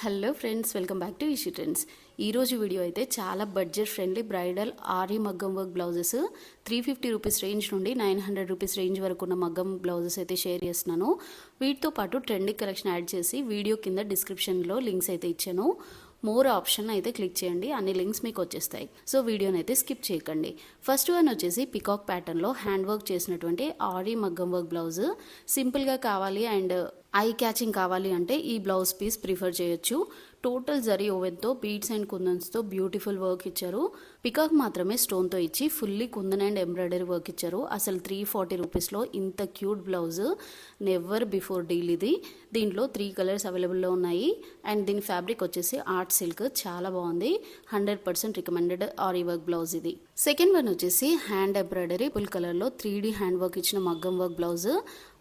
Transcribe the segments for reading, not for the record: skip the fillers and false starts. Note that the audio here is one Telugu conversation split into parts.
Hello friends, welcome back to Ishi Trends. ఈరోజు వీడియో అయితే చాలా బడ్జెట్ ఫ్రెండ్లీ బ్రైడల్ ఆరీ మగ్గం వర్క్ బ్లౌజెస్ 350 రూపీస్ రేంజ్ నుండి 900 రూపీస్ రేంజ్ వరకు ఉన్న మగ్గం బ్లౌజెస్ అయితే షేర్ చేస్తున్నాను. వీటితో పాటు ట్రెండీ కలెక్షన్ యాడ్ చేసి వీడియో కింద డిస్క్రిప్షన్లో లింక్స్ అయితే ఇచ్చాను. మోర్ ఆప్షన్ అయితే క్లిక్ చేయండి, అన్ని లింక్స్ మీకు వచ్చేస్తాయి. సో వీడియోని అయితే స్కిప్ చేయకండి. ఫస్ట్ వన్ వచ్చేసి పికాక్ ప్యాటర్న్లో హ్యాండ్ వర్క్ చేసినటువంటి ఆరీ మగ్గం వర్క్ బ్లౌజ్. సింపుల్గా కావాలి అండ్ ఐ క్యాచింగ్ కావాలి అంటే ఈ బ్లౌజ్ పీస్ ప్రిఫర్ చేయొచ్చు. టోటల్ జరీ ఓవెన్తో బీడ్స్ అండ్ కుందన్స్తో బ్యూటిఫుల్ వర్క్ ఇచ్చారు. పికాక్ మాత్రమే స్టోన్తో ఇచ్చి fully kundan and embroidery work ఇచ్చారు. అసలు 340 రూపీస్లో ఇంత cute blouse never before deal ఇది. దీంట్లో 3 కలర్స్ అవైలబుల్లో ఉన్నాయి అండ్ దీని ఫ్యాబ్రిక్ వచ్చేసి ఆర్ట్ సిల్క్, చాలా బాగుంది. 100% రికమెండెడ్ ఆరీ వర్క్ బ్లౌజ్ ఇది. సెకండ్ వన్ వచ్చేసి హ్యాండ్ ఎంబ్రాయిడరీ ఫుల్ కలర్లో 3D హ్యాండ్ వర్క్ ఇచ్చిన మగ్గం work blouse.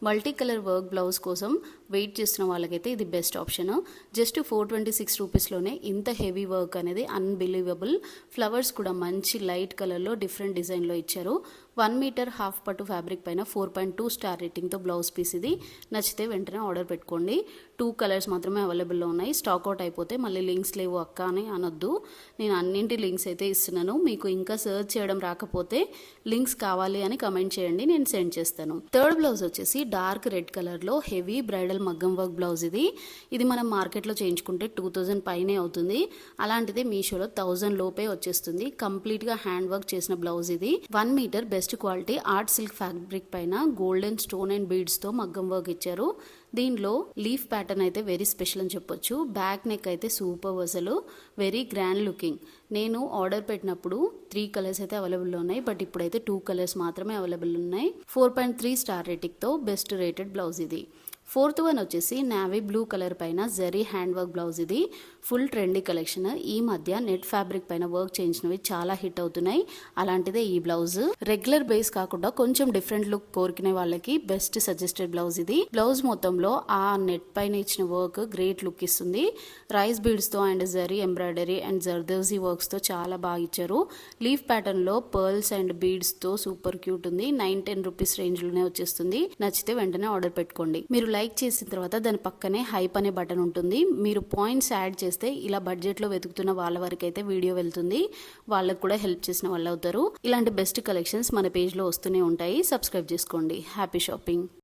Multi colour work blouse కోసం వెయిట్ చేస్తున్న వాళ్ళకైతే ఇది బెస్ట్ ఆప్షన్. జస్ట్ 426 రూపీస్లోనే ఇంత హెవీ వర్క్ అనేది అన్బిలీవబుల్. ఫ్లవర్స్ కూడా మంచి లైట్ కలర్లో డిఫరెంట్ డిజైన్లో ఇచ్చారు. 1 మీటర్ హాఫ్ పట్టు ఫ్యాబ్రిక్ పైన 4.2 స్టార్ రేటింగ్తో బ్లౌజ్ పీస్ ఇది. నచ్చితే వెంటనే ఆర్డర్ పెట్టుకోండి. 2 కలర్స్ మాత్రమే అవైలబుల్లో ఉన్నాయి. స్టాక్అవుట్ అయిపోతే మళ్ళీ లింక్స్ లేవు అక్క అని అనొద్దు. నేను అన్నింటి లింక్స్ అయితే ఇస్తున్నాను. మీకు ఇంకా సర్చ్ చేయడం రాకపోతే లింక్స్ కావాలి అని కమెంట్ చేయండి, నేను సెండ్ చేస్తాను. థర్డ్ బ్లౌజ్ వచ్చేసి డార్క్ రెడ్ కలర్లో హెవీ బ్రైడల్ మగ్గం వర్క్ బ్లౌజ్ ఇది. ఇది మనం మార్కెట్లో చేయించుకుంటే 2000 పైనే అవుతుంది. అలాంటిది మీషోలో 1000 లోపే వచ్చేస్తుంది. కంప్లీట్గా హ్యాండ్ వర్క్ చేసిన బ్లౌజ్ ఇది. 1 metre best quality art silk fabric పైన గోల్డెన్ స్టోన్ అండ్ బీడ్స్తో మగ్గం వర్క్ ఇచ్చారు. దీనిలో లీఫ్ ప్యాటర్న్ అయితే వెరీ స్పెషల్ అని చెప్పొచ్చు. బ్యాక్ నెక్ అయితే సూపర్, అసలు వెరీ గ్రాండ్ లుకింగ్. నేను ఆర్డర్ పెట్టినప్పుడు 3 కలర్స్ అయితే అవైలబుల్లో ఉన్నాయి, బట్ ఇప్పుడైతే 2 కలర్స్ మాత్రమే అవైలబుల్ ఉన్నాయి. 4.3 స్టార్ రేటింగ్తో బెస్ట్ రేటెడ్ బ్లౌజ్ ఇది. ఫోర్త్ వన్ వచ్చేసి నావీ బ్లూ కలర్ పైన జరీ హ్యాండ్ వర్క్ బ్లౌజ్ ఇది. Full trendy collection. ఈ మధ్య నెట్ ఫ్యాబ్రిక్ పైన వర్క్ చేయించినవి చాలా హిట్ అవుతున్నాయి. అలాంటిదే ఈ బ్లౌజ్. రెగ్యులర్ బేస్ కాకుండా కొంచెం డిఫరెంట్ లుక్ కోరుకునే వాళ్ళకి బెస్ట్ సజెస్టెడ్ బ్లౌజ్ ఇది. బ్లౌజ్ మొత్తంలో ఆ నెట్ పైన ఇచ్చిన వర్క్ గ్రేట్ లుక్ ఇస్తుంది. రైస్ బీడ్స్ తో and zari embroidery and zardozi works తో చాలా బాగా ఇచ్చారు. లీఫ్ ప్యాటర్న్ లో పర్ల్స్ అండ్ బీడ్స్ తో సూపర్ క్యూట్ ఉంది. 9-10 రూపీస్ రేంజ్ లోనే వచ్చేస్తుంది. నచ్చితే వెంటనే ఆర్డర్ పెట్టుకోండి. మీరు లైక్ చేసిన తర్వాత దాని పక్కనే హైప్ అనే బటన్ ఉంటుంది. మీరు పాయింట్స్ యాడ్ చేస్తే ఇలా బడ్జెట్ లో వెతుకుతున్న వాళ్ళ వరకు అయితే వీడియో వెళ్తుంది. వాళ్ళకు కూడా హెల్ప్ చేసిన వాళ్ళు అవుతారు. ఇలాంటి బెస్ట్ కలెక్షన్స్ మన పేజ్ లో వస్తూనే ఉంటాయి. సబ్స్క్రైబ్ చేసుకోండి. Happy shopping.